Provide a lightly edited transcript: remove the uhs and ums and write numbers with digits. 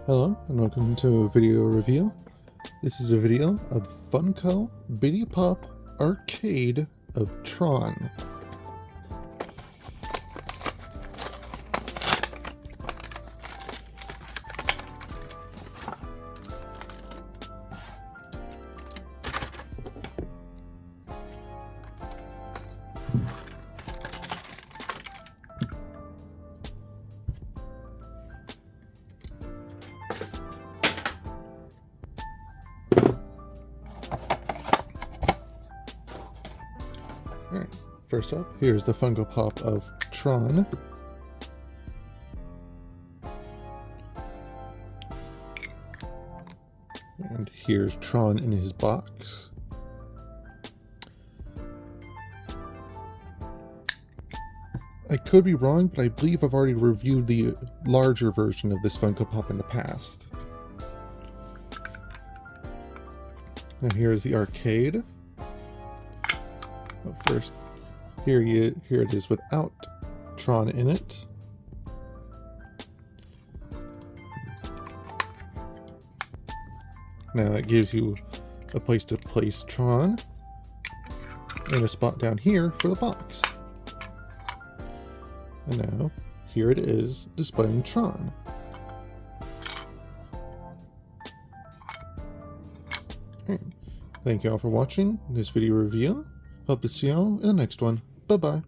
Hello and welcome to a video review. This is a video of Funko Bitty Pop Arcade of Tron. Alright, first up, here's the Funko Pop of Tron. And here's Tron in his box. I could be wrong, but I believe I've already reviewed the larger version of this Funko Pop in the past. And here's the arcade. But first, here it is without Tron in it. Now it gives you a place to place Tron and a spot down here for the box. And now here it is displaying Tron. Thank you all for watching this video review. Hope to see y'all in the next one. Bye-bye.